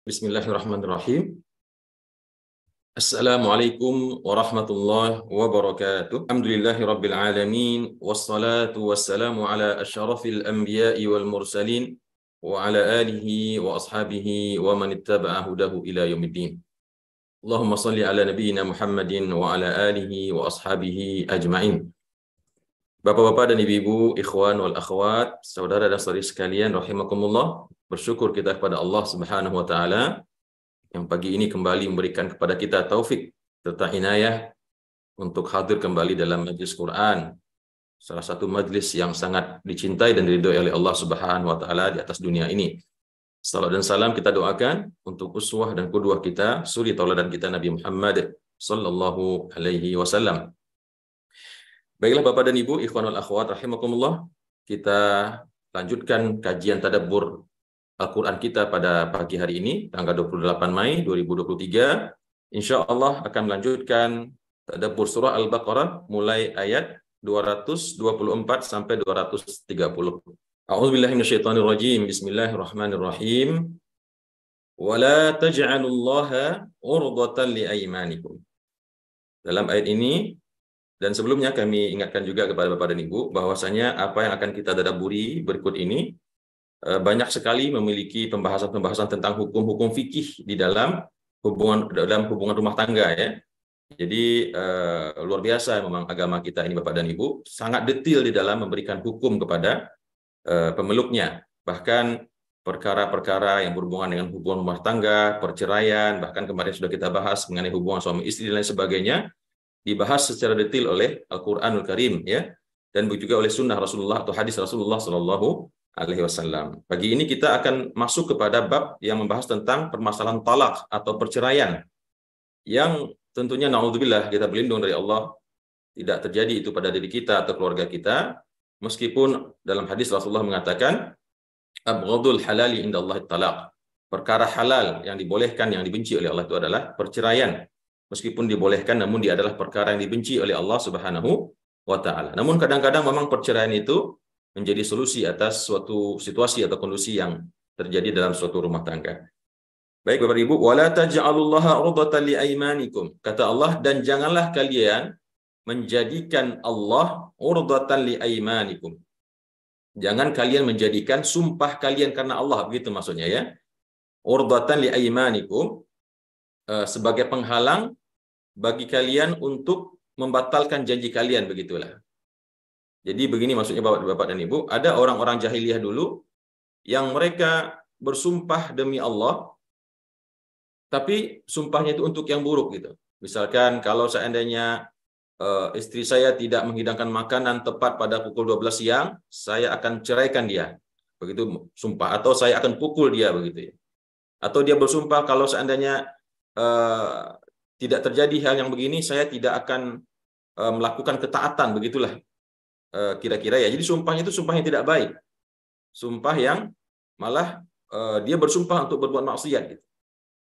Bismillahirrahmanirrahim. Assalamualaikum warahmatullahi wabarakatuh. Alhamdulillahirabbil alamin wassalatu wassalamu ala asyrafil anbiya'i wal mursalin wa ala alihi wa ashabihi wa man ittaba'a hudahu ila yaumiddin. Allahumma shalli ala nabiyyina Muhammadin wa ala alihi wa ashabihi ajmain. Bapak-bapak dan ibu-ibu, ikhwan wal akhwat, saudara dan saudari sekalian rahimakumullah, bersyukur kita kepada Allah Subhanahu wa taala yang pagi ini kembali memberikan kepada kita taufik serta inayah untuk hadir kembali dalam majlis Quran, salah satu majlis yang sangat dicintai dan diridhoi oleh Allah Subhanahu wa taala di atas dunia ini. Salam dan salam kita doakan untuk uswah dan qudwah kita, suri tauladan kita Nabi Muhammad sallallahu alaihi wasallam. Baiklah Bapak dan Ibu, ikhwan wal akhwat rahimakumullah, kita lanjutkan kajian tadabbur Al-Quran kita pada pagi hari ini, tanggal 28 Mei 2023. Insya Allah akan melanjutkan tadabbur surah Al-Baqarah mulai ayat 224 sampai 230. A'udzubillahi minasyaitonirrajim. Bismillahirrahmanirrahim. Wala taj'alullaha urdatan liaymanikum. Dalam ayat ini, dan sebelumnya kami ingatkan juga kepada Bapak dan Ibu bahwasanya apa yang akan kita tadabburi berikut ini banyak sekali memiliki pembahasan-pembahasan tentang hukum-hukum fikih di dalam hubungan rumah tangga ya. Jadi luar biasa memang agama kita ini Bapak dan Ibu, sangat detail di dalam memberikan hukum kepada pemeluknya. Bahkan perkara-perkara yang berhubungan dengan hubungan rumah tangga, perceraian, bahkan kemarin sudah kita bahas mengenai hubungan suami istri dan lain sebagainya, dibahas secara detail oleh Al-Qur'anul Karim ya, dan juga oleh sunnah Rasulullah atau hadis Rasulullah Shallallahu alaihi wasallam. Pagi ini kita akan masuk kepada bab yang membahas tentang permasalahan talak atau perceraian yang tentunya naudzubillah kita berlindung dari Allah tidak terjadi itu pada diri kita atau keluarga kita, meskipun dalam hadis Rasulullah mengatakan abghadul halali indallahi talaq. Perkara halal yang dibolehkan yang dibenci oleh Allah itu adalah perceraian. Meskipun dibolehkan namun dia adalah perkara yang dibenci oleh Allah Subhanahu wa taala. Namun kadang-kadang memang perceraian itu menjadi solusi atas suatu situasi atau kondisi yang terjadi dalam suatu rumah tangga. Baik Bapak Ibu, wala taj'alullaha urdatan liaymanikum. Kata Allah, dan janganlah kalian menjadikan Allah urdatan liaymanikum. Jangan kalian menjadikan sumpah kalian karena Allah, begitu maksudnya ya. Urdatan liaymanikum sebagai penghalang bagi kalian untuk membatalkan janji kalian, begitulah. Jadi begini maksudnya Bapak dan Ibu, ada orang-orang jahiliyah dulu yang mereka bersumpah demi Allah, tapi sumpahnya itu untuk yang buruk gitu. Misalkan kalau seandainya istri saya tidak menghidangkan makanan tepat pada pukul 12 siang, saya akan ceraikan dia. Begitu sumpah, atau saya akan pukul dia, begitu ya. Atau dia bersumpah kalau seandainya tidak terjadi hal yang begini, saya tidak akan melakukan ketaatan, begitulah. Kira-kira ya. Jadi sumpahnya itu sumpah yang tidak baik. Sumpah yang malah dia bersumpah untuk berbuat maksiat gitu.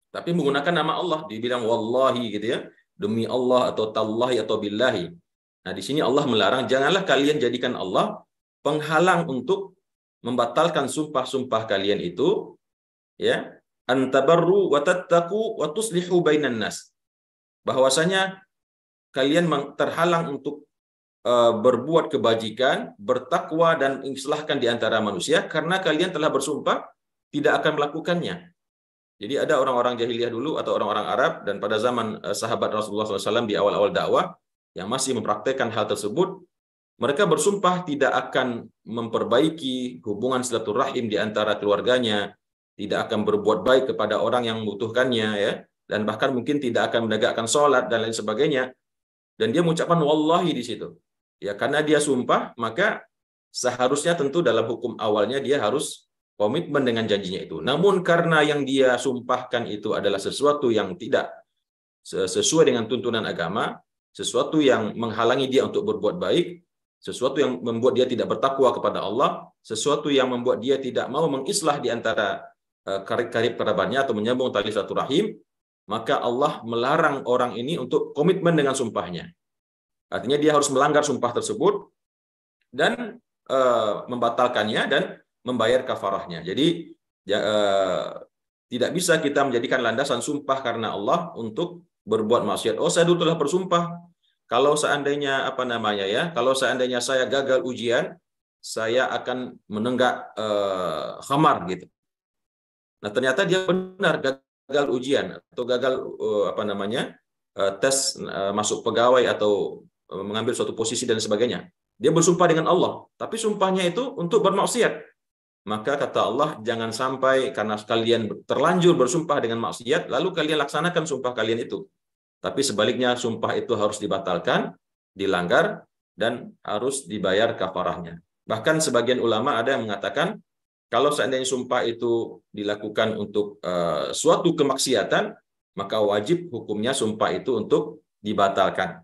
Tapi menggunakan nama Allah, dibilang wallahi gitu ya, demi Allah atau tallahi atau billahi. Nah, di sini Allah melarang janganlah kalian jadikan Allah penghalang untuk membatalkan sumpah-sumpah kalian itu ya, antabarru wa tattaqu wa tuslihu bainan nas. Bahwasanya kalian terhalang untuk berbuat kebajikan, bertakwa dan mengislahkan di antara manusia karena kalian telah bersumpah tidak akan melakukannya. Jadi ada orang-orang jahiliyah dulu atau orang-orang Arab dan pada zaman sahabat Rasulullah SAW di awal-awal dakwah yang masih mempraktekkan hal tersebut, mereka bersumpah tidak akan memperbaiki hubungan silaturahim di antara keluarganya, tidak akan berbuat baik kepada orang yang membutuhkannya ya, dan bahkan mungkin tidak akan menegakkan sholat dan lain sebagainya. Dan dia mengucapkan wallahi di situ. Ya, karena dia sumpah, maka seharusnya tentu dalam hukum awalnya dia harus komitmen dengan janjinya itu. Namun karena yang dia sumpahkan itu adalah sesuatu yang tidak sesuai dengan tuntunan agama, sesuatu yang menghalangi dia untuk berbuat baik, sesuatu yang membuat dia tidak bertakwa kepada Allah, sesuatu yang membuat dia tidak mau mengislah di antara karib kerabatnya atau menyambung tali silaturahim, maka Allah melarang orang ini untuk komitmen dengan sumpahnya. Artinya dia harus melanggar sumpah tersebut dan membatalkannya dan membayar kafarahnya. Jadi tidak bisa kita menjadikan landasan sumpah karena Allah untuk berbuat maksiat. Oh, saya dulu telah bersumpah kalau seandainya kalau seandainya saya gagal ujian, saya akan menenggak khamar gitu. Nah, ternyata dia benar gagal ujian atau gagal tes masuk pegawai atau mengambil suatu posisi dan sebagainya. Dia bersumpah dengan Allah, tapi sumpahnya itu untuk bermaksiat. Maka kata Allah, jangan sampai karena kalian terlanjur bersumpah dengan maksiat, lalu kalian laksanakan sumpah kalian itu. Tapi sebaliknya, sumpah itu harus dibatalkan, dilanggar, dan harus dibayar kafarahnya. Bahkan sebagian ulama ada yang mengatakan, kalau seandainya sumpah itu dilakukan untuk suatu kemaksiatan, maka wajib hukumnya sumpah itu untuk dibatalkan.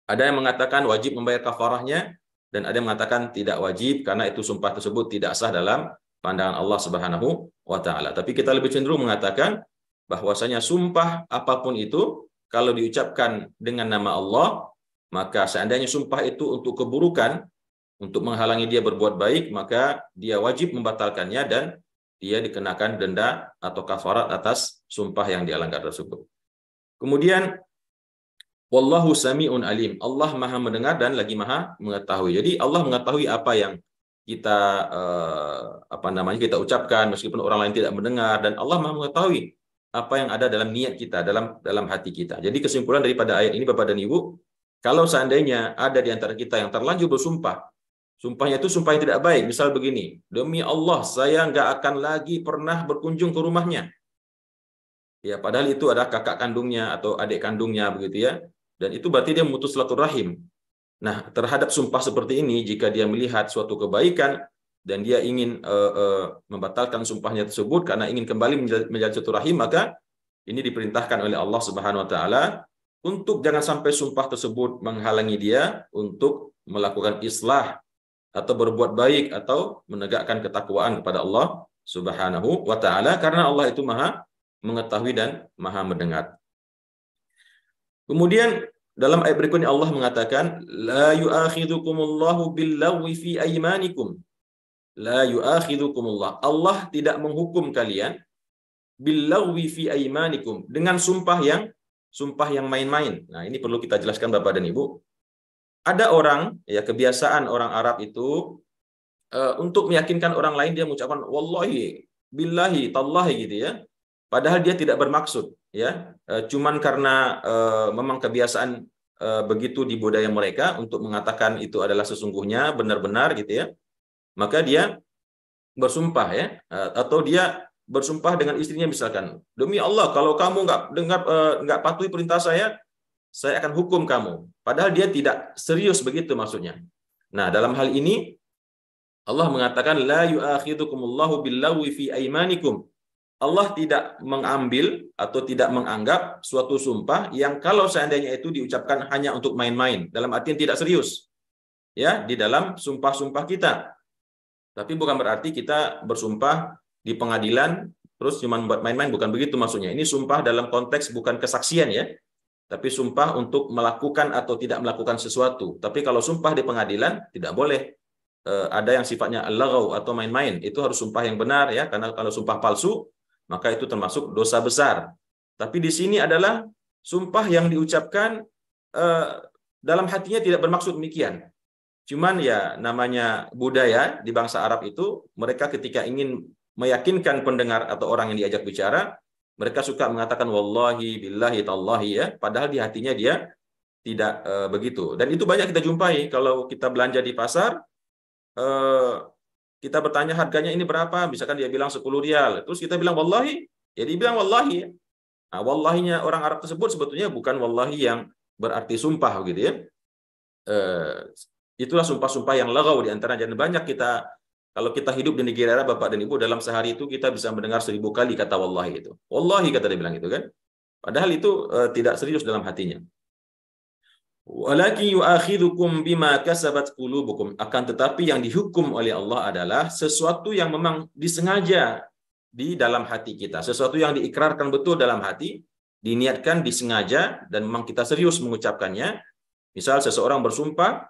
Ada yang mengatakan wajib membayar kafarahnya, dan ada yang mengatakan tidak wajib karena itu sumpah tersebut tidak sah dalam pandangan Allah Subhanahu wa taala. Tapi kita lebih cenderung mengatakan bahwasanya sumpah apapun itu kalau diucapkan dengan nama Allah, maka seandainya sumpah itu untuk keburukan, untuk menghalangi dia berbuat baik, maka dia wajib membatalkannya dan dia dikenakan denda atau kafarat atas sumpah yang dia langgar tersebut. Kemudian wallahu sami'un alim. Allah Maha mendengar dan lagi Maha mengetahui. Jadi Allah mengetahui apa yang kita kita ucapkan meskipun orang lain tidak mendengar, dan Allah Maha mengetahui apa yang ada dalam niat kita, dalam hati kita. Jadi kesimpulan daripada ayat ini Bapak dan Ibu, kalau seandainya ada di antara kita yang terlanjur bersumpah, sumpahnya itu sumpah yang tidak baik. Misal begini, demi Allah saya nggak akan lagi pernah berkunjung ke rumahnya. Ya, padahal itu ada kakak kandungnya atau adik kandungnya begitu ya. Dan itu berarti dia memutus silaturahim. Nah, terhadap sumpah seperti ini, jika dia melihat suatu kebaikan dan dia ingin membatalkan sumpahnya tersebut karena ingin kembali menjalin silaturahim, maka ini diperintahkan oleh Allah Subhanahu wa taala untuk jangan sampai sumpah tersebut menghalangi dia untuk melakukan islah atau berbuat baik atau menegakkan ketakwaan kepada Allah Subhanahu wa taala, karena Allah itu Maha mengetahui dan Maha mendengar. Kemudian dalam ayat berikutnya Allah mengatakan, la yu'akhidhukumullahu billagwi fi aymanikum. La yu'akhidhukumullah. Allah tidak menghukum kalian billagwi fi aymanikum, dengan sumpah yang main-main. Nah, ini perlu kita jelaskan Bapak dan Ibu. Ada orang, ya kebiasaan orang Arab itu untuk meyakinkan orang lain dia mengucapkan wallahi, billahi, tallahi gitu ya. Padahal dia tidak bermaksud, ya, cuman karena memang kebiasaan begitu di budaya mereka untuk mengatakan itu adalah sesungguhnya benar-benar gitu ya, maka dia bersumpah ya, atau dia bersumpah dengan istrinya misalkan, demi Allah kalau kamu nggak patuhi perintah saya akan hukum kamu. Padahal dia tidak serius begitu maksudnya. Nah, dalam hal ini Allah mengatakan la yu'akhidhukumullahu billaghwi fi aymanikum. Allah tidak mengambil atau tidak menganggap suatu sumpah yang kalau seandainya itu diucapkan hanya untuk main-main, dalam artian tidak serius ya di dalam sumpah-sumpah kita. Tapi bukan berarti kita bersumpah di pengadilan terus cuma buat main-main, bukan begitu maksudnya. Ini sumpah dalam konteks bukan kesaksian ya, tapi sumpah untuk melakukan atau tidak melakukan sesuatu. Tapi kalau sumpah di pengadilan tidak boleh ada yang sifatnya al-laghaw atau main-main, itu harus sumpah yang benar ya, karena kalau sumpah palsu maka itu termasuk dosa besar. Tapi di sini adalah sumpah yang diucapkan dalam hatinya tidak bermaksud demikian. Cuman ya namanya budaya di bangsa Arab itu, mereka ketika ingin meyakinkan pendengar atau orang yang diajak bicara, mereka suka mengatakan wallahi, billahi, tallahi ya, padahal di hatinya dia tidak begitu. Dan itu banyak kita jumpai kalau kita belanja di pasar, kita bertanya harganya ini berapa, misalkan dia bilang 10 rial, terus kita bilang wallahi, ya dia bilang wallahi. Nah, wallahinya orang Arab tersebut sebetulnya bukan wallahi yang berarti sumpah gitu ya. Itulah sumpah-sumpah yang laghaw di antara, dan banyak kita, kalau kita hidup di negara Bapak dan Ibu, dalam sehari itu kita bisa mendengar 1000 kali kata wallahi itu. Wallahi kata dia bilang itu kan. Padahal itu tidak serius dalam hatinya. Walakin yu'akhidhukum bima kasabat qulubukum, akan tetapi yang dihukum oleh Allah adalah sesuatu yang memang disengaja di dalam hati kita, sesuatu yang diikrarkan betul dalam hati, diniatkan, disengaja, dan memang kita serius mengucapkannya. Misal seseorang bersumpah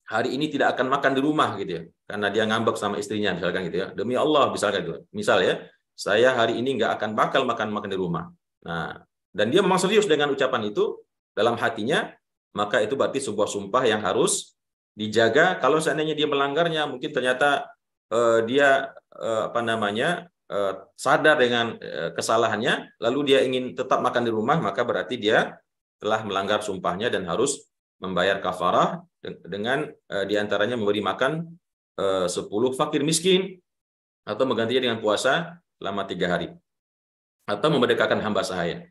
hari ini tidak akan makan di rumah gitu ya, karena dia ngambek sama istrinya misalkan gitu ya, demi Allah misalkan itu. Misal ya, saya hari ini nggak akan bakal makan di rumah. Nah, dan dia memang serius dengan ucapan itu dalam hatinya, maka itu berarti sebuah sumpah yang harus dijaga. Kalau seandainya dia melanggarnya, mungkin ternyata dia sadar dengan kesalahannya, lalu dia ingin tetap makan di rumah, maka berarti dia telah melanggar sumpahnya dan harus membayar kafarah dengan diantaranya memberi makan 10 fakir miskin, atau menggantinya dengan puasa selama 3 hari, atau memerdekakan hamba sahaya.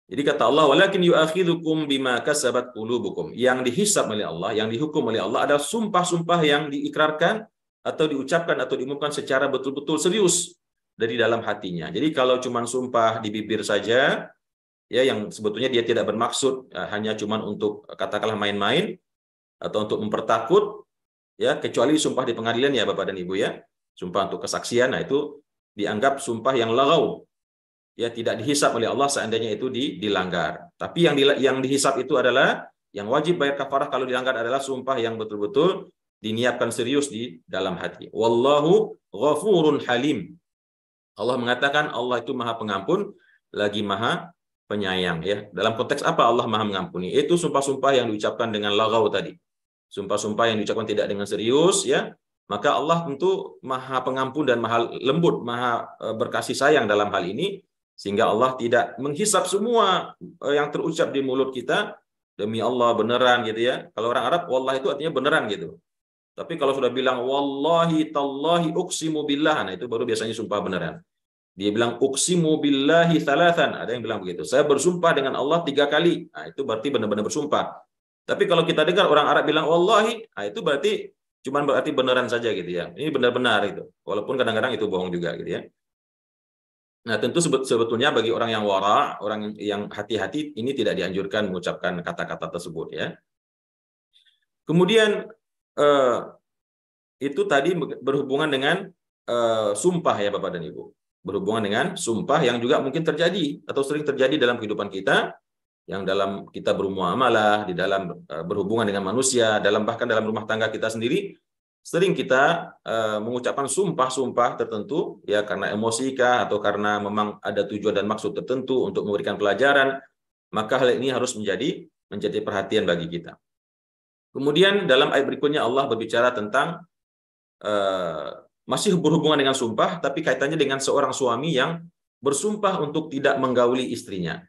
Jadi kata Allah, walakin yu'akhidhukum bima kasabat qulubukum. Yang dihisab oleh Allah, yang dihukum oleh Allah adalah sumpah-sumpah yang diikrarkan atau diucapkan atau diumumkan secara betul-betul serius dari dalam hatinya. Jadi kalau cuma sumpah di bibir saja, ya, yang sebetulnya dia tidak bermaksud, hanya cuma untuk katakanlah main-main atau untuk mempertakut, ya, kecuali sumpah di pengadilan ya Bapak dan Ibu ya, sumpah untuk kesaksian, nah itu dianggap sumpah yang lagau, ya, tidak dihisab oleh Allah seandainya itu dilanggar. Tapi yang dihisab itu adalah, yang wajib bayar kafarah kalau dilanggar adalah sumpah yang betul-betul diniatkan serius di dalam hati. Wallahu ghafurun halim. Allah mengatakan Allah itu Maha Pengampun lagi Maha Penyayang, ya. Dalam konteks apa Allah Maha mengampuni? Itu sumpah-sumpah yang diucapkan dengan lagau tadi. Sumpah-sumpah yang diucapkan tidak dengan serius, ya. Maka Allah tentu Maha Pengampun dan Maha Lembut, Maha berkasih sayang dalam hal ini, sehingga Allah tidak menghisap semua yang terucap di mulut kita, demi Allah beneran gitu ya. Kalau orang Arab, wallah itu artinya beneran gitu. Tapi kalau sudah bilang wallahi tallahi uqsimu billah, nah itu baru biasanya sumpah beneran. Dia bilang uqsimu billahi thalathan, ada yang bilang begitu. Saya bersumpah dengan Allah 3 kali. Nah, itu berarti benar-benar bersumpah. Tapi kalau kita dengar orang Arab bilang wallahi, nah itu berarti cuman berarti beneran saja gitu ya. Ini benar-benar itu. Walaupun kadang-kadang itu bohong juga gitu ya. Nah, tentu sebetulnya bagi orang yang wara, orang yang hati-hati, ini tidak dianjurkan mengucapkan kata-kata tersebut ya. Kemudian itu tadi berhubungan dengan sumpah ya Bapak dan Ibu. Berhubungan dengan sumpah yang juga mungkin terjadi atau sering terjadi dalam kehidupan kita, yang dalam kita bermuamalah, di dalam berhubungan dengan manusia, bahkan dalam rumah tangga kita sendiri, sering kita mengucapkan sumpah-sumpah tertentu ya karena emosi kah atau karena memang ada tujuan dan maksud tertentu untuk memberikan pelajaran, maka hal ini harus menjadi perhatian bagi kita. Kemudian dalam ayat berikutnya Allah berbicara tentang masih berhubungan dengan sumpah, tapi kaitannya dengan seorang suami yang bersumpah untuk tidak menggauli istrinya.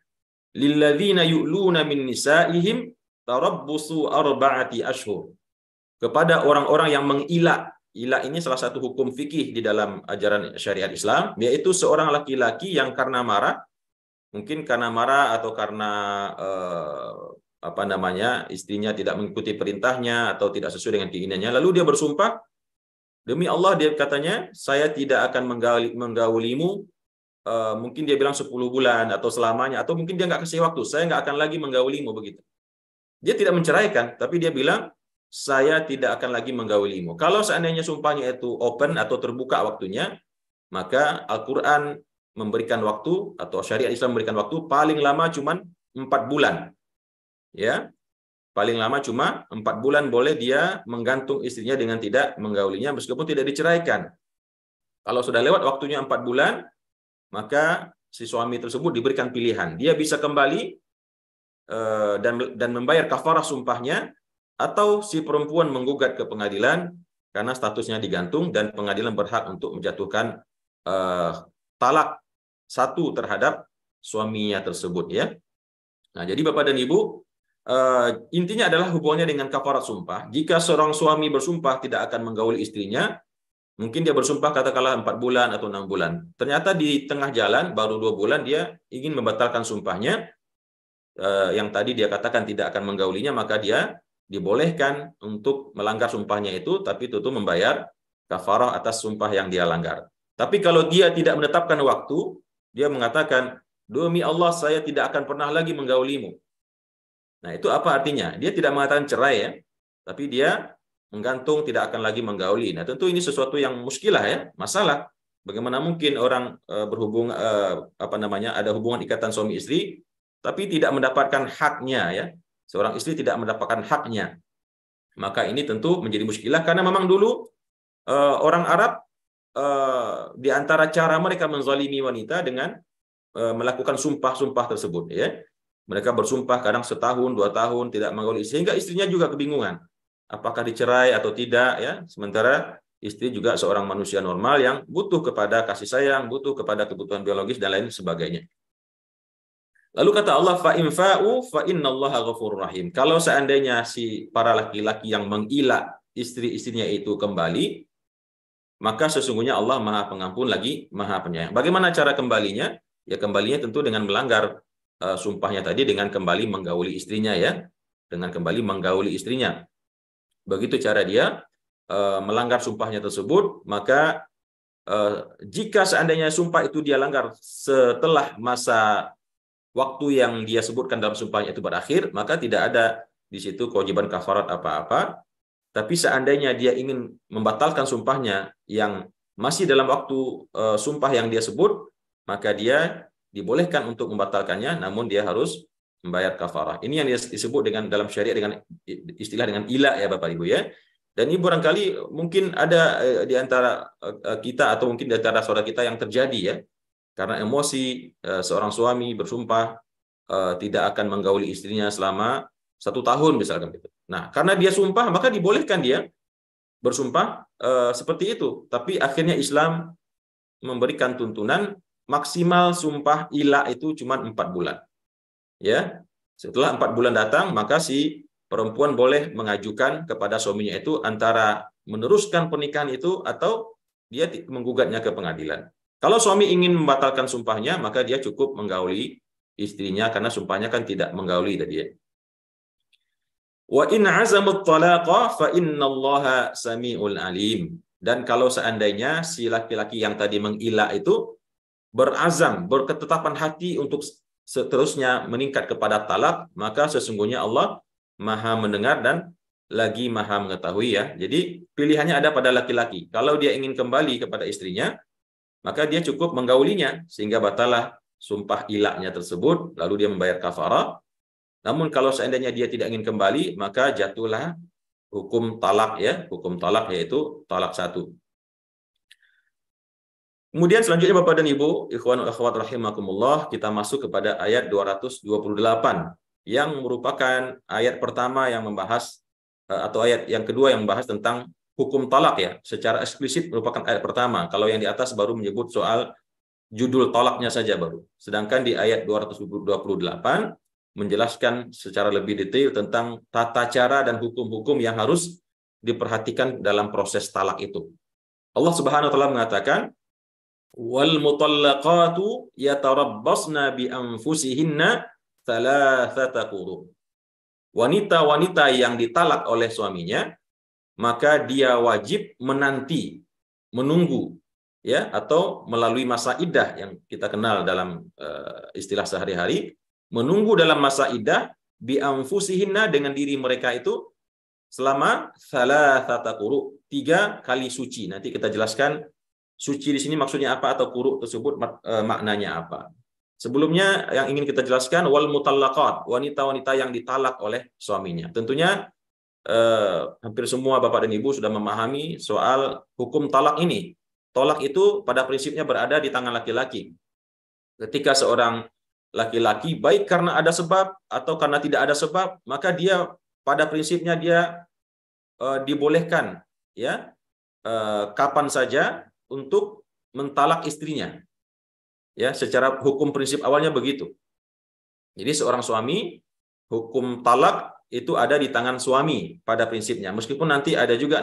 Lilladzina yu'luna min nisa'ihim tarabbusu arba'ati ashhur. Kepada orang-orang yang mengilak. Ilak ini salah satu hukum fikih di dalam ajaran syariat Islam, yaitu seorang laki-laki yang karena marah, mungkin karena marah atau karena istrinya tidak mengikuti perintahnya atau tidak sesuai dengan keinginannya, lalu dia bersumpah, demi Allah dia katanya, saya tidak akan menggaulimu, mungkin dia bilang 10 bulan atau selamanya, atau mungkin dia nggak kasih waktu, saya nggak akan lagi menggaulimu, begitu. Dia tidak menceraikan, tapi dia bilang, saya tidak akan lagi menggaulimu. Kalau seandainya sumpahnya itu open atau terbuka waktunya, maka Al-Quran memberikan waktu atau syariat Islam memberikan waktu paling lama cuma 4 bulan. Ya, paling lama cuma 4 bulan boleh dia menggantung istrinya dengan tidak menggaulinya meskipun tidak diceraikan. Kalau sudah lewat waktunya 4 bulan, maka si suami tersebut diberikan pilihan. Dia bisa kembali dan membayar kafarah sumpahnya, atau si perempuan menggugat ke pengadilan karena statusnya digantung dan pengadilan berhak untuk menjatuhkan talak 1 terhadap suaminya tersebut ya. Nah, jadi Bapak dan Ibu, intinya adalah hubungannya dengan kafarat sumpah. Jika seorang suami bersumpah tidak akan menggauli istrinya, mungkin dia bersumpah katakanlah 4 bulan atau 6 bulan. Ternyata di tengah jalan baru 2 bulan dia ingin membatalkan sumpahnya. Yang tadi dia katakan tidak akan menggaulinya, maka dia dibolehkan untuk melanggar sumpahnya itu, tapi tentu membayar kafarah atas sumpah yang dia langgar. Tapi kalau dia tidak menetapkan waktu, dia mengatakan, demi Allah saya tidak akan pernah lagi menggaulimu. Nah, itu apa artinya? Dia tidak mengatakan cerai ya, tapi dia menggantung tidak akan lagi menggauli. Nah, tentu ini sesuatu yang muskilah ya, masalah. Bagaimana mungkin orang berhubung ada hubungan ikatan suami istri tapi tidak mendapatkan haknya ya. Seorang istri tidak mendapatkan haknya. Maka ini tentu menjadi muskilah karena memang dulu orang Arab di antara cara mereka menzalimi wanita dengan melakukan sumpah-sumpah tersebut, ya. Mereka bersumpah kadang setahun, 2 tahun tidak menggauli istri, sehingga istrinya juga kebingungan apakah dicerai atau tidak, ya. Sementara istri juga seorang manusia normal yang butuh kepada kasih sayang, butuh kepada kebutuhan biologis dan lain sebagainya. Lalu kata Allah, fa in fa'u fa innallaha ghafurur rahim. Kalau seandainya si para laki-laki yang mengilah istri-istrinya itu kembali, maka sesungguhnya Allah Maha Pengampun lagi Maha Penyayang. Bagaimana cara kembalinya? Ya kembalinya tentu dengan melanggar sumpahnya tadi, dengan kembali menggauli istrinya, ya. Dengan kembali menggauli istrinya. Begitu cara dia melanggar sumpahnya tersebut, maka jika seandainya sumpah itu dia langgar setelah masa waktu yang dia sebutkan dalam sumpahnya itu berakhir, maka tidak ada di situ kewajiban kafarat apa-apa. Tapi seandainya dia ingin membatalkan sumpahnya yang masih dalam waktu sumpah yang dia sebut, maka dia dibolehkan untuk membatalkannya, namun dia harus membayar kafarah. Ini yang disebut dengan dalam syariat dengan istilah dengan ilah, ya Bapak Ibu, ya. Dan ini barangkali mungkin ada di antara kita atau mungkin di antara saudara kita yang terjadi, ya. Karena emosi, seorang suami bersumpah tidak akan menggauli istrinya selama 1 tahun misalkan gitu. Nah, karena dia sumpah maka dibolehkan dia bersumpah seperti itu. Tapi akhirnya Islam memberikan tuntunan maksimal sumpah ilah itu cuma 4 bulan. Ya, setelah 4 bulan datang maka si perempuan boleh mengajukan kepada suaminya itu antara meneruskan pernikahan itu atau dia menggugatnya ke pengadilan. Kalau suami ingin membatalkan sumpahnya, maka dia cukup menggauli istrinya karena sumpahnya kan tidak menggauli tadi, ya. Wa in azamut talaqa fa innallaha samiul alim. Dan kalau seandainya si laki-laki yang tadi mengilah itu berazam, berketetapan hati untuk seterusnya meningkat kepada talak, maka sesungguhnya Allah Maha mendengar dan lagi Maha mengetahui, ya. Jadi pilihannya ada pada laki-laki. Kalau dia ingin kembali kepada istrinya, maka dia cukup menggaulinya sehingga batalah sumpah ilahnya tersebut, lalu dia membayar kafarah. Namun kalau seandainya dia tidak ingin kembali, maka jatuhlah hukum talak, ya, hukum talak yaitu talak 1. Kemudian selanjutnya Bapak dan Ibu, ikhwan wa akhwat rahimakumullah, kita masuk kepada ayat 228 yang merupakan ayat pertama yang membahas atau ayat yang kedua yang membahas tentang hukum talak, ya. Secara eksplisit merupakan ayat pertama. Kalau yang di atas baru menyebut soal judul talaknya saja baru. Sedangkan di ayat 228 menjelaskan secara lebih detail tentang tata cara dan hukum-hukum yang harus diperhatikan dalam proses talak itu. Allah Subhanahu wa taala mengatakan, wal mutallaqatu yatarabbasna bi anfusihinna thalathata quru. Wanita-wanita yang ditalak oleh suaminya, maka dia wajib menanti, menunggu, ya, atau melalui masa iddah yang kita kenal dalam istilah sehari-hari, menunggu dalam masa iddah bi anfusihinna dengan diri mereka itu selama thalathata quru, 3 kali suci. Nanti kita jelaskan suci di sini maksudnya apa atau quru tersebut maknanya apa. Sebelumnya yang ingin kita jelaskan wal mutallaqat, wanita-wanita yang ditalak oleh suaminya. Tentunya hampir semua Bapak dan Ibu sudah memahami soal hukum talak ini. Talak itu pada prinsipnya berada di tangan laki-laki. Ketika seorang laki-laki baik karena ada sebab atau karena tidak ada sebab, maka dia pada prinsipnya dia dibolehkan, ya, kapan saja untuk mentalak istrinya. Ya, secara hukum prinsip awalnya begitu. Jadi seorang suami, hukum talak itu ada di tangan suami pada prinsipnya. Meskipun nanti ada juga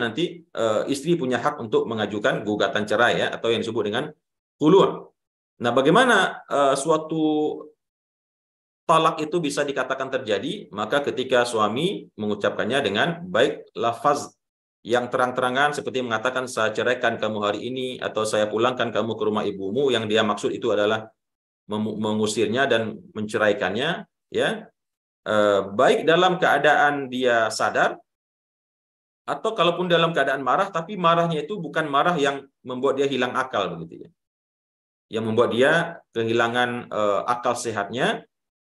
istri punya hak untuk mengajukan gugatan cerai, ya, atau yang disebut dengan khulu'. Nah, bagaimana suatu talak itu bisa dikatakan terjadi? Maka ketika suami mengucapkannya dengan baik lafaz yang terang-terangan seperti mengatakan saya ceraikan kamu hari ini atau saya pulangkan kamu ke rumah ibumu, yang dia maksud itu adalah mengusirnya dan menceraikannya, ya. Baik dalam keadaan dia sadar atau kalaupun dalam keadaan marah, tapi marahnya itu bukan marah yang membuat dia hilang akal begitu, ya. Yang membuat dia kehilangan akal sehatnya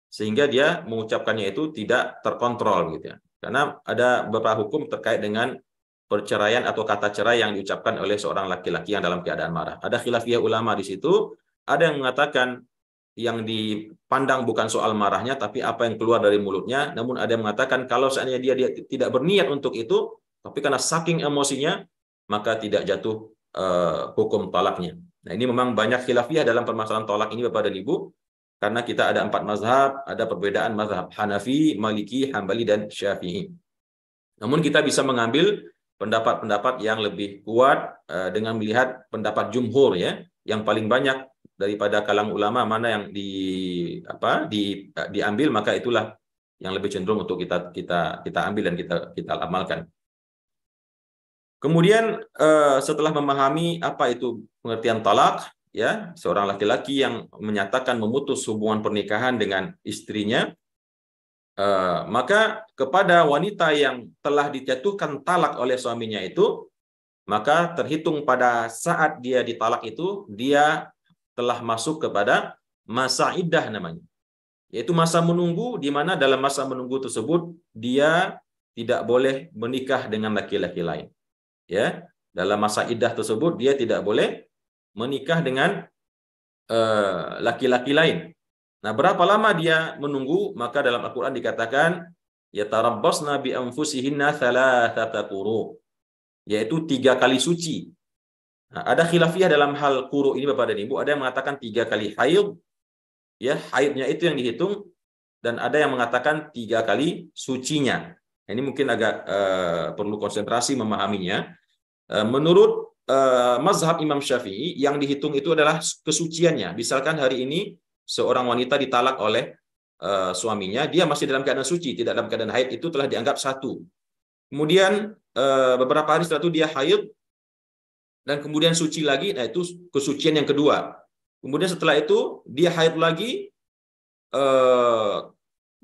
sehingga dia mengucapkannya itu tidak terkontrol gitu, ya. Karena ada beberapa hukum terkait dengan perceraian atau kata cerai yang diucapkan oleh seorang laki-laki yang dalam keadaan marah. Ada khilafiyah ulama di situ, ada yang mengatakan yang dipandang bukan soal marahnya, tapi apa yang keluar dari mulutnya. Namun ada yang mengatakan kalau seandainya dia tidak berniat untuk itu, tapi karena saking emosinya, maka tidak jatuh hukum talaknya. Nah, ini memang banyak khilafiyah dalam permasalahan talak ini, Bapak dan Ibu, karena kita ada 4 mazhab, ada perbedaan mazhab Hanafi, Maliki, Hambali, dan Syafi'i. Namun kita bisa mengambil pendapat-pendapat yang lebih kuat dengan melihat pendapat jumhur, ya, yang paling banyak daripada kalangan ulama mana yang diambil, maka itulah yang lebih cenderung untuk kita ambil dan kita amalkan. Kemudian setelah memahami apa itu pengertian talak, ya, seorang laki-laki yang menyatakan memutus hubungan pernikahan dengan istrinya, maka kepada wanita yang telah dijatuhkan talak oleh suaminya itu, maka terhitung pada saat dia ditalak itu, dia telah masuk kepada masa iddah namanya. Yaitu masa menunggu, di mana dalam masa menunggu tersebut dia tidak boleh menikah dengan laki-laki lain. Ya, dalam masa iddah tersebut dia tidak boleh menikah dengan laki-laki lain. Nah, berapa lama dia menunggu? Maka dalam Al-Qur'an dikatakan yatarabbasna bi anfusihinna thalathata quru, yaitu 3 kali suci. Nah, ada khilafiyah dalam hal quru ini, Bapak dan Ibu. Ada yang mengatakan 3 kali haid, ya, haidnya itu yang dihitung, dan ada yang mengatakan 3 kali sucinya. Nah, ini mungkin agak perlu konsentrasi memahaminya. Menurut mazhab Imam Syafi'i, yang dihitung itu adalah kesuciannya. Misalkan hari ini seorang wanita ditalak oleh suaminya, dia masih dalam keadaan suci, tidak dalam keadaan haid, itu telah dianggap satu. Kemudian beberapa hari setelah itu dia haid, dan kemudian suci lagi, nah itu kesucian yang kedua. Kemudian setelah itu dia haid lagi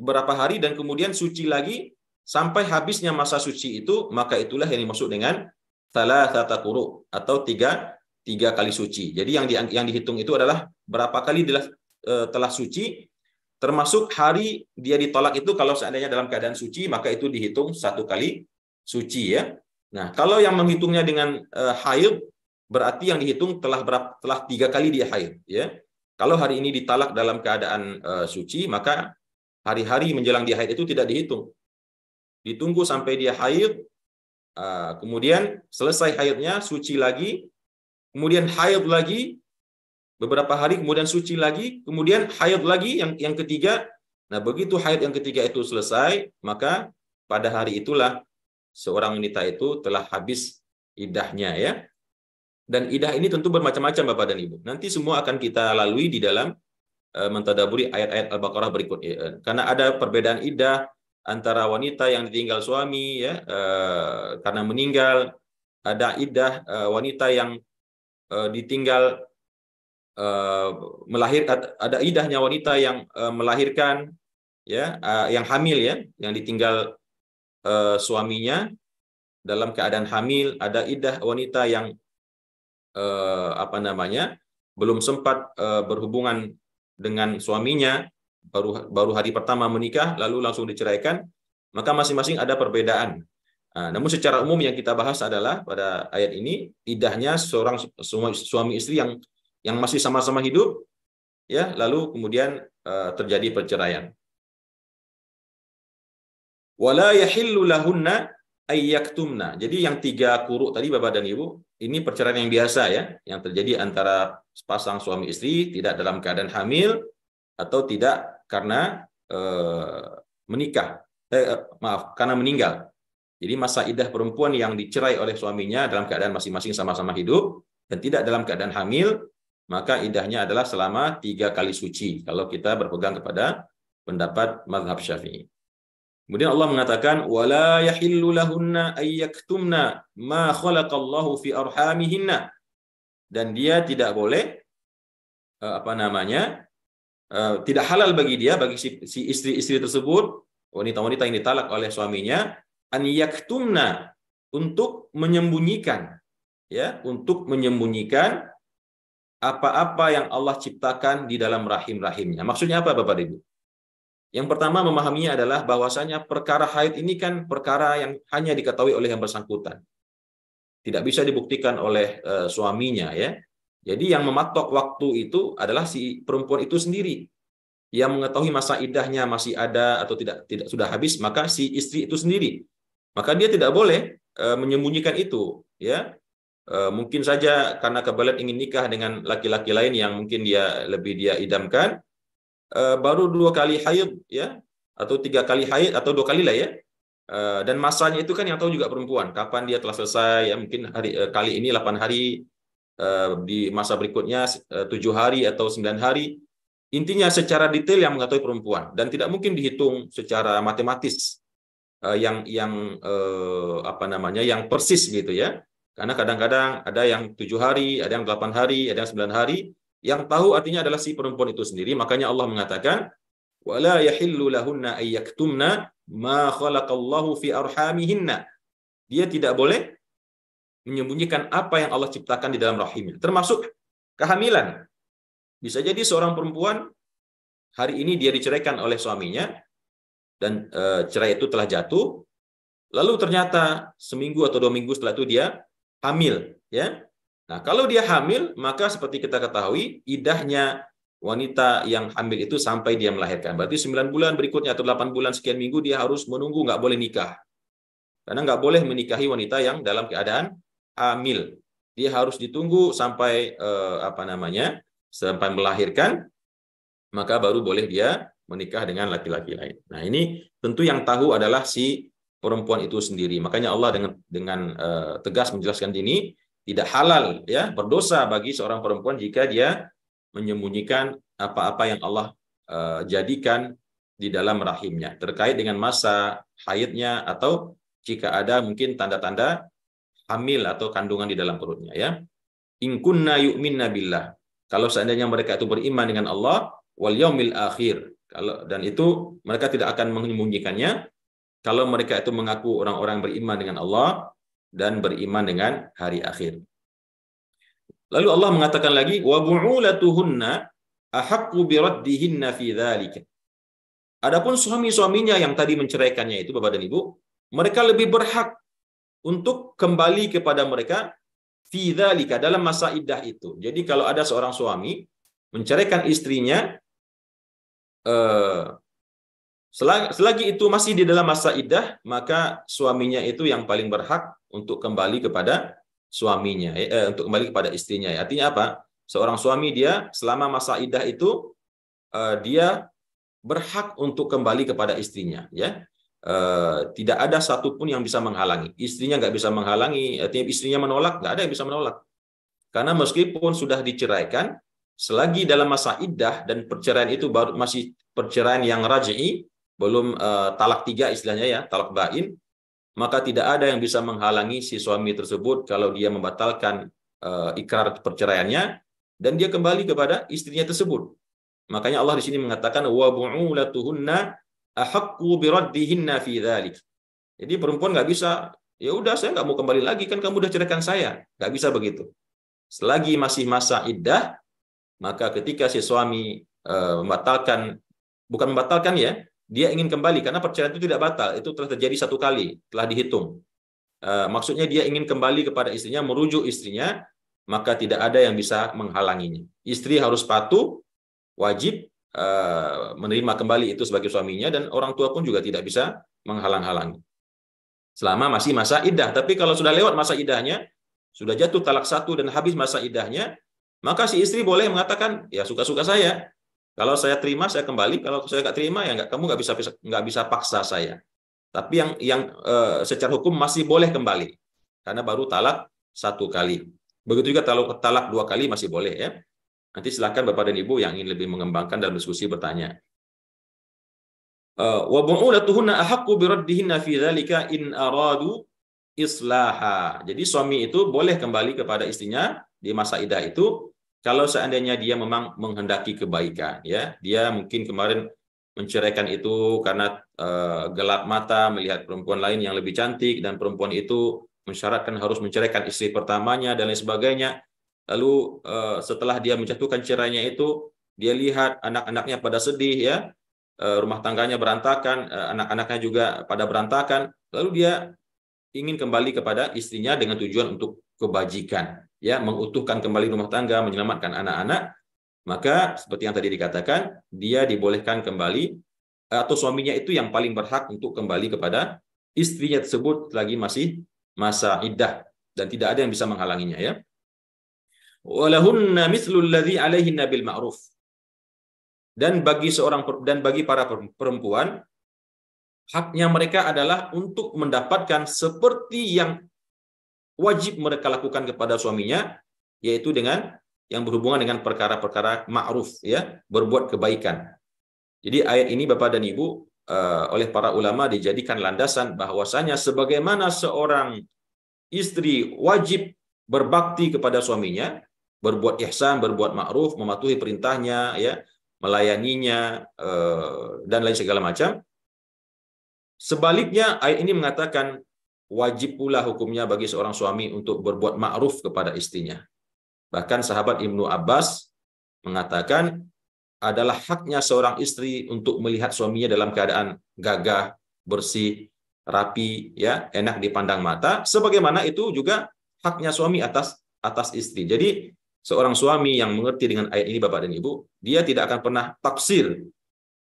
beberapa hari, dan kemudian suci lagi sampai habisnya masa suci itu, maka itulah yang dimaksud dengan thalathata quru, atau tiga kali suci. Jadi yang dihitung itu adalah berapa kali dia telah suci, termasuk hari dia ditolak itu. Kalau seandainya dalam keadaan suci, maka itu dihitung 1 kali suci, ya. Nah, kalau yang menghitungnya dengan haid, berarti yang dihitung telah 3 kali dia haid, ya. Kalau hari ini ditalak dalam keadaan suci, maka hari-hari menjelang dia haid itu tidak dihitung. Ditunggu sampai dia haid, kemudian selesai haidnya, suci lagi, kemudian haid lagi beberapa hari, kemudian suci lagi, kemudian haid lagi yang ketiga. Nah, begitu haid yang ketiga itu selesai, maka pada hari itulah seorang wanita itu telah habis iddahnya, ya. Dan iddah ini tentu bermacam-macam, Bapak dan Ibu. Nanti semua akan kita lalui di dalam mentadaburi ayat-ayat Al-Baqarah berikut, ya. Karena ada perbedaan iddah antara wanita yang ditinggal suami, ya, karena meninggal. Ada iddah wanita yang ditinggal ada iddahnya wanita yang melahirkan, ya, yang hamil, ya, yang ditinggal suaminya dalam keadaan hamil. Ada iddah wanita yang belum sempat berhubungan dengan suaminya, baru hari pertama menikah lalu langsung diceraikan. Maka masing-masing ada perbedaan. Namun secara umum yang kita bahas adalah pada ayat ini iddahnya seorang suami istri yang masih sama-sama hidup, ya, lalu kemudian terjadi perceraian. Wala yahillu lahunna ayyaktumna. Jadi yang 3 quru tadi, Bapak dan Ibu, ini perceraian yang biasa, ya, yang terjadi antara sepasang suami istri tidak dalam keadaan hamil atau tidak karena karena meninggal. Jadi masa iddah perempuan yang dicerai oleh suaminya dalam keadaan masing-masing sama-sama hidup dan tidak dalam keadaan hamil, maka iddahnya adalah selama 3 kali suci kalau kita berpegang kepada pendapat mazhab Syafi'i. Kemudian Allah mengatakan wala yahillu lahunna ayyaktumna ma khalaqallahu fi arhamihinna, dan dia tidak boleh tidak halal bagi dia, bagi si istri-istri tersebut, wanita-wanita yang ditalak oleh suaminya, an yaktumna, untuk menyembunyikan, ya, untuk menyembunyikan apa-apa yang Allah ciptakan di dalam rahim-rahimnya. Maksudnya apa, Bapak Ibu? Yang pertama memahaminya adalah bahwasanya perkara haid ini kan perkara yang hanya diketahui oleh yang bersangkutan. tidak bisa dibuktikan oleh suaminya ya. Jadi yang mematok waktu itu adalah si perempuan itu sendiri. Yang mengetahui masa iddahnya masih ada atau tidak sudah habis, maka si istri itu sendiri. Maka dia tidak boleh menyembunyikan itu ya. Mungkin saja karena kebelet ingin nikah dengan laki-laki lain yang mungkin dia idamkan, baru 2 kali haid ya, atau 3 kali haid atau 2 kali lah ya. Dan masanya itu kan yang tahu juga perempuan, kapan dia telah selesai ya, mungkin kali ini 8 hari, di masa berikutnya 7 hari atau 9 hari. Intinya secara detail yang mengetahui perempuan, dan tidak mungkin dihitung secara matematis yang persis gitu ya. Karena kadang-kadang ada yang 7 hari, ada yang 8 hari, ada yang 9 hari. Yang tahu artinya adalah si perempuan itu sendiri. Makanya Allah mengatakan, wala yahillu lahunna ayyaktumna ma khalaqallahu fi arhamihinna. Dia tidak boleh menyembunyikan apa yang Allah ciptakan di dalam rahimnya, termasuk kehamilan. Bisa jadi seorang perempuan hari ini dia diceraikan oleh suaminya, dan cerai itu telah jatuh, lalu ternyata seminggu atau 2 minggu setelah itu dia hamil ya. Nah, kalau dia hamil, maka seperti kita ketahui, iddahnya wanita yang hamil itu sampai dia melahirkan. Berarti 9 bulan berikutnya atau 8 bulan sekian minggu dia harus menunggu, nggak boleh nikah. Karena nggak boleh menikahi wanita yang dalam keadaan hamil. Dia harus ditunggu sampai sampai melahirkan, maka baru boleh dia menikah dengan laki-laki lain. Nah, ini tentu yang tahu adalah si perempuan itu sendiri. Makanya Allah dengan tegas menjelaskan ini, tidak halal ya, berdosa bagi seorang perempuan jika dia menyembunyikan apa-apa yang Allah jadikan di dalam rahimnya terkait dengan masa haidnya, atau jika ada mungkin tanda-tanda hamil atau kandungan di dalam perutnya ya. In kunna yu'minna billah. Kalau seandainya mereka itu beriman dengan Allah wal yaumil akhir. Dan itu mereka tidak akan menyembunyikannya kalau mereka itu mengaku orang-orang beriman dengan Allah dan beriman dengan hari akhir. Lalu Allah mengatakan lagi, wa bu'ulatuhunna ahaqqu biraddihinna fi dzalika. Adapun suami-suaminya yang tadi menceraikannya itu, Bapak dan Ibu, mereka lebih berhak untuk kembali kepada mereka fi dzalika, dalam masa iddah itu. Jadi kalau ada seorang suami menceraikan istrinya, selagi itu masih di dalam masa iddah, maka suaminya itu yang paling berhak untuk kembali kepada suaminya, untuk kembali kepada istrinya. Artinya apa? Seorang suami dia selama masa iddah itu dia berhak untuk kembali kepada istrinya, ya. Tidak ada satupun yang bisa menghalangi. Istrinya nggak bisa menghalangi, artinya istrinya menolak, nggak ada yang bisa menolak. Karena meskipun sudah diceraikan, selagi dalam masa iddah, dan perceraian itu baru masih perceraian yang raj'i, belum talak 3 istilahnya ya, talak bain, maka tidak ada yang bisa menghalangi si suami tersebut kalau dia membatalkan ikrar perceraiannya dan dia kembali kepada istrinya tersebut. Makanya Allah di sini mengatakan wa bu'ulatuhunna ahaqqu biraddihinna fi dzalik. Jadi perempuan nggak bisa, ya udah saya nggak mau kembali lagi, kan kamu udah ceraikan saya. Nggak bisa begitu. Selagi masih masa iddah, maka ketika si suami bukan membatalkan ya, dia ingin kembali, karena perceraian itu tidak batal, itu telah terjadi 1 kali, telah dihitung. Maksudnya dia ingin kembali kepada istrinya, merujuk istrinya, maka tidak ada yang bisa menghalanginya. Istri harus patuh, wajib menerima kembali itu sebagai suaminya, dan orang tua pun juga tidak bisa menghalang-halangi selama masih masa iddah. Tapi kalau sudah lewat masa iddahnya, sudah jatuh talak 1 dan habis masa iddahnya, maka si istri boleh mengatakan, ya suka-suka saya. Kalau saya terima, saya kembali. Kalau saya nggak terima, ya kamu nggak bisa paksa saya. Tapi yang secara hukum masih boleh kembali, karena baru talak 1 kali. Begitu juga talak 2 kali masih boleh ya. Nanti silakan Bapak dan Ibu yang ingin lebih mengembangkan dalam diskusi bertanya. Wa bu'ulatuhunna ahaqqu biraddihinna fi dzalika in aradu islaha. Jadi suami itu boleh kembali kepada istrinya di masa iddah itu kalau seandainya dia memang menghendaki kebaikan ya. Dia mungkin kemarin menceraikan itu karena gelap mata melihat perempuan lain yang lebih cantik, dan perempuan itu mensyaratkan harus menceraikan istri pertamanya dan lain sebagainya. Lalu setelah dia menjatuhkan cerainya itu, dia lihat anak-anaknya pada sedih ya, rumah tangganya berantakan, anak-anaknya juga pada berantakan, lalu dia ingin kembali kepada istrinya dengan tujuan untuk kebajikan, ya, mengutuhkan kembali rumah tangga, menyelamatkan anak-anak, maka seperti yang tadi dikatakan, dia dibolehkan kembali, atau suaminya itu yang paling berhak untuk kembali kepada istrinya tersebut selagi masih masa iddah, dan tidak ada yang bisa menghalanginya, ya. Walahunna mithlul ladzi 'alaihinna bil ma'ruf. Dan bagi para perempuan, haknya mereka adalah untuk mendapatkan seperti yang wajib mereka lakukan kepada suaminya, yaitu dengan yang berhubungan dengan perkara-perkara ma'ruf, ya, berbuat kebaikan. Jadi ayat ini Bapak dan Ibu oleh para ulama dijadikan landasan bahwasanya sebagaimana seorang istri wajib berbakti kepada suaminya, berbuat ihsan, berbuat ma'ruf, mematuhi perintahnya, ya, melayaninya, dan lain segala macam. Sebaliknya, ayat ini mengatakan wajib pula hukumnya bagi seorang suami untuk berbuat ma'ruf kepada istrinya. Bahkan sahabat Ibnu Abbas mengatakan adalah haknya seorang istri untuk melihat suaminya dalam keadaan gagah, bersih, rapi, ya, enak dipandang mata, sebagaimana itu juga haknya suami atas istri. Jadi seorang suami yang mengerti dengan ayat ini Bapak dan Ibu, dia tidak akan pernah taksir,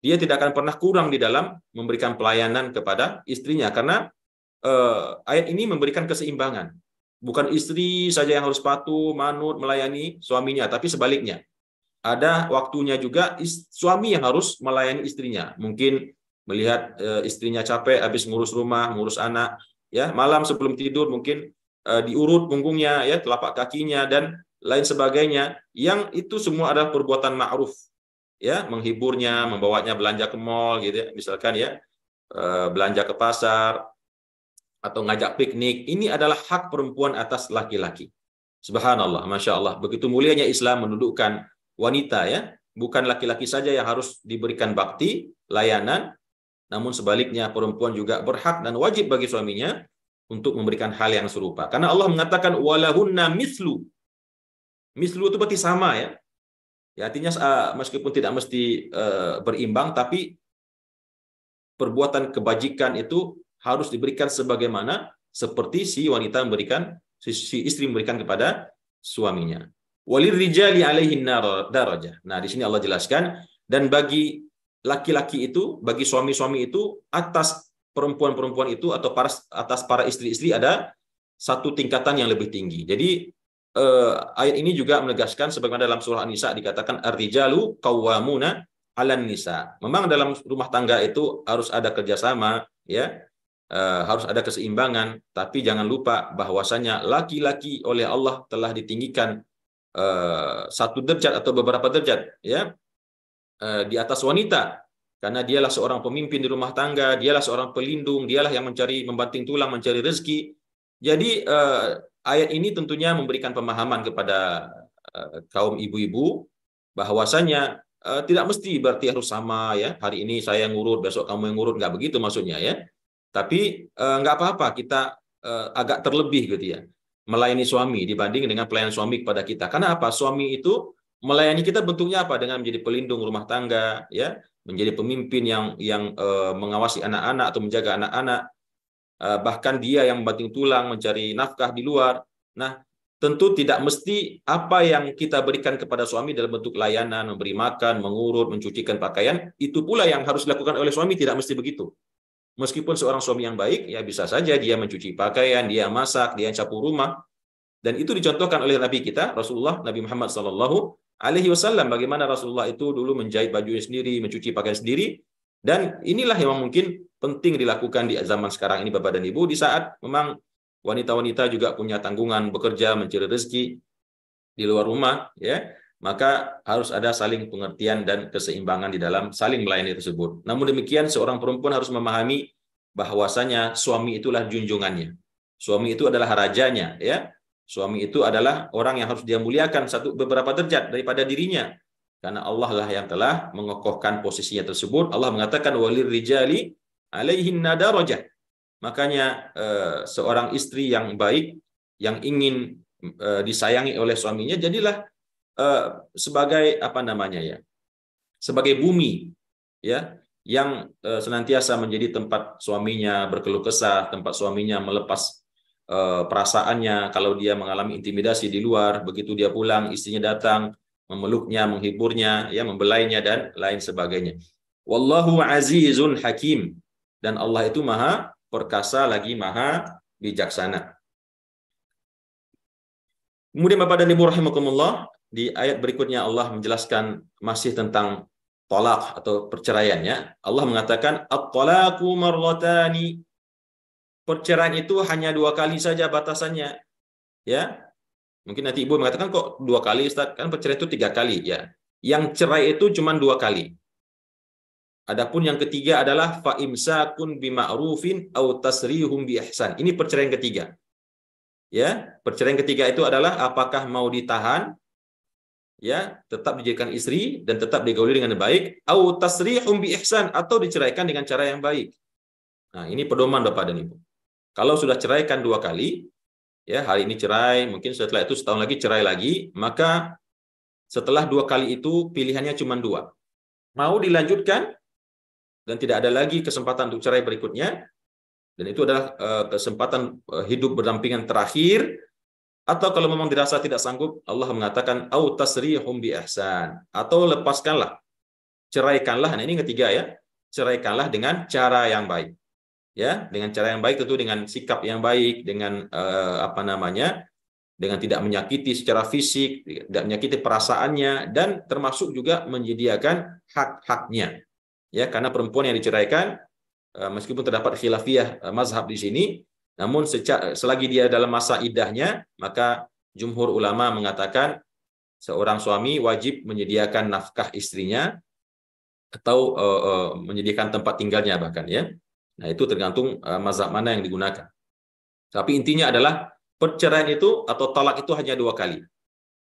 dia tidak akan pernah kurang di dalam memberikan pelayanan kepada istrinya, karena ayat ini memberikan keseimbangan. Bukan istri saja yang harus patuh, manut, melayani suaminya, tapi sebaliknya. Ada waktunya juga suami yang harus melayani istrinya. Mungkin melihat istrinya capek habis ngurus rumah, ngurus anak, ya, malam sebelum tidur mungkin diurut punggungnya, ya, telapak kakinya dan lain sebagainya. Yang itu semua adalah perbuatan ma'ruf, ya, menghiburnya, membawanya belanja ke mall, gitu ya, misalkan, ya, belanja ke pasar atau ngajak piknik. Ini adalah hak perempuan atas laki-laki. Subhanallah, masya Allah. Begitu mulianya Islam mendudukkan wanita, ya, bukan laki-laki saja yang harus diberikan bakti, layanan, namun sebaliknya perempuan juga berhak dan wajib bagi suaminya untuk memberikan hal yang serupa. Karena Allah mengatakan walahunna mislu. Mislu itu berarti sama, ya. Ya, artinya meskipun tidak mesti berimbang, tapi perbuatan kebajikan itu harus diberikan sebagaimana seperti si wanita memberikan, si istri memberikan kepada suaminya. Walir rijali alaihin darajah. Nah, di sini Allah jelaskan, dan bagi laki-laki itu, bagi suami-suami itu, atas perempuan-perempuan itu atau atas para istri-istri ada satu tingkatan yang lebih tinggi. Jadi ayat ini juga menegaskan sebagaimana dalam surah An-Nisa dikatakan ar-rijalu qawwamuna 'alan nisa. Memang dalam rumah tangga itu harus ada kerjasama, ya. Harus ada keseimbangan, tapi jangan lupa bahwasanya laki-laki oleh Allah telah ditinggikan satu derajat atau beberapa derajat, ya, di atas wanita, karena dialah seorang pemimpin di rumah tangga, dialah seorang pelindung, dialah yang membanting tulang, mencari rezeki. Jadi ayat ini tentunya memberikan pemahaman kepada kaum ibu-ibu bahwasanya tidak mesti berarti harus sama, ya, hari ini saya yang ngurut, besok kamu yang ngurut, nggak begitu maksudnya, ya. Tapi nggak apa-apa kita agak terlebih, gitu ya, melayani suami dibanding dengan pelayanan suami kepada kita. Karena apa? Suami itu melayani kita bentuknya apa? Dengan menjadi pelindung rumah tangga, ya, menjadi pemimpin yang mengawasi anak-anak atau menjaga anak-anak, bahkan dia yang membanting tulang mencari nafkah di luar. Nah, tentu tidak mesti apa yang kita berikan kepada suami dalam bentuk layanan, memberi makan, mengurut, mencucikan pakaian, itu pula yang harus dilakukan oleh suami, tidak mesti begitu. Meskipun seorang suami yang baik, ya bisa saja dia mencuci pakaian, dia masak, dia sapu rumah. Dan itu dicontohkan oleh Nabi kita, Rasulullah, Nabi Muhammad SAW, bagaimana Rasulullah itu dulu menjahit bajunya sendiri, mencuci pakaian sendiri. Dan inilah yang mungkin penting dilakukan di zaman sekarang ini, Bapak dan Ibu, di saat memang wanita-wanita juga punya tanggungan bekerja, mencari rezeki di luar rumah, ya. Maka harus ada saling pengertian dan keseimbangan di dalam saling melayani tersebut. Namun demikian, seorang perempuan harus memahami bahwasanya suami itulah junjungannya. Suami itu adalah rajanya, ya. Suami itu adalah orang yang harus dia muliakan beberapa derajat daripada dirinya. Karena Allah lah yang telah mengokohkan posisinya tersebut. Allah mengatakan walir rijali alaihin darajah. Makanya seorang istri yang baik, yang ingin disayangi oleh suaminya, jadilah sebagai apa namanya, ya, sebagai bumi, ya, yang senantiasa menjadi tempat suaminya berkeluh kesah, tempat suaminya melepas perasaannya kalau dia mengalami intimidasi di luar, begitu dia pulang istrinya datang memeluknya, menghiburnya, ya, membelainya dan lain sebagainya. Wallahu azizun hakim, dan Allah itu maha perkasa lagi maha bijaksana. Kemudian Bapak dan Ibu rahimakumullah, di ayat berikutnya Allah menjelaskan masih tentang talak atau perceraiannya. Allah mengatakan at-talaqu marratani. Perceraian itu hanya 2 kali saja batasannya, ya. Mungkin nanti Ibu mengatakan kok 2 kali Ustaz, kan perceraian itu 3 kali, ya. Yang cerai itu cuma 2 kali. Adapun yang ketiga adalah fa imsakun bima'rufin au tasrihum bi ihsan. Ini perceraian ketiga. Ya, perceraian ketiga itu adalah apakah mau ditahan, ya, tetap dijadikan istri dan tetap digauli dengan baik, au tasrihum bi ihsan, atau diceraikan dengan cara yang baik. Nah, ini pedoman Bapak dan Ibu. Kalau sudah ceraikan 2 kali, ya, hari ini cerai, mungkin setelah itu setahun lagi cerai lagi, maka setelah 2 kali itu pilihannya cuma 2. Mau dilanjutkan dan tidak ada lagi kesempatan untuk cerai berikutnya, dan itu adalah kesempatan hidup berdampingan terakhir, atau kalau memang dirasa tidak sanggup, Allah mengatakan au tasrihum bi ihsan, atau lepaskanlah, ceraikanlah. Nah, ini ketiga, ya, ceraikanlah dengan cara yang baik, ya, dengan cara yang baik tentu dengan sikap yang baik, dengan dengan tidak menyakiti secara fisik, tidak menyakiti perasaannya, dan termasuk juga menyediakan hak-haknya, ya, karena perempuan yang diceraikan, meskipun terdapat khilafiyah mazhab di sini, namun selagi dia dalam masa iddahnya, maka jumhur ulama mengatakan seorang suami wajib menyediakan nafkah istrinya atau menyediakan tempat tinggalnya bahkan, ya. Nah, itu tergantung mazhab mana yang digunakan. Tapi intinya adalah perceraian itu atau talak itu hanya 2 kali.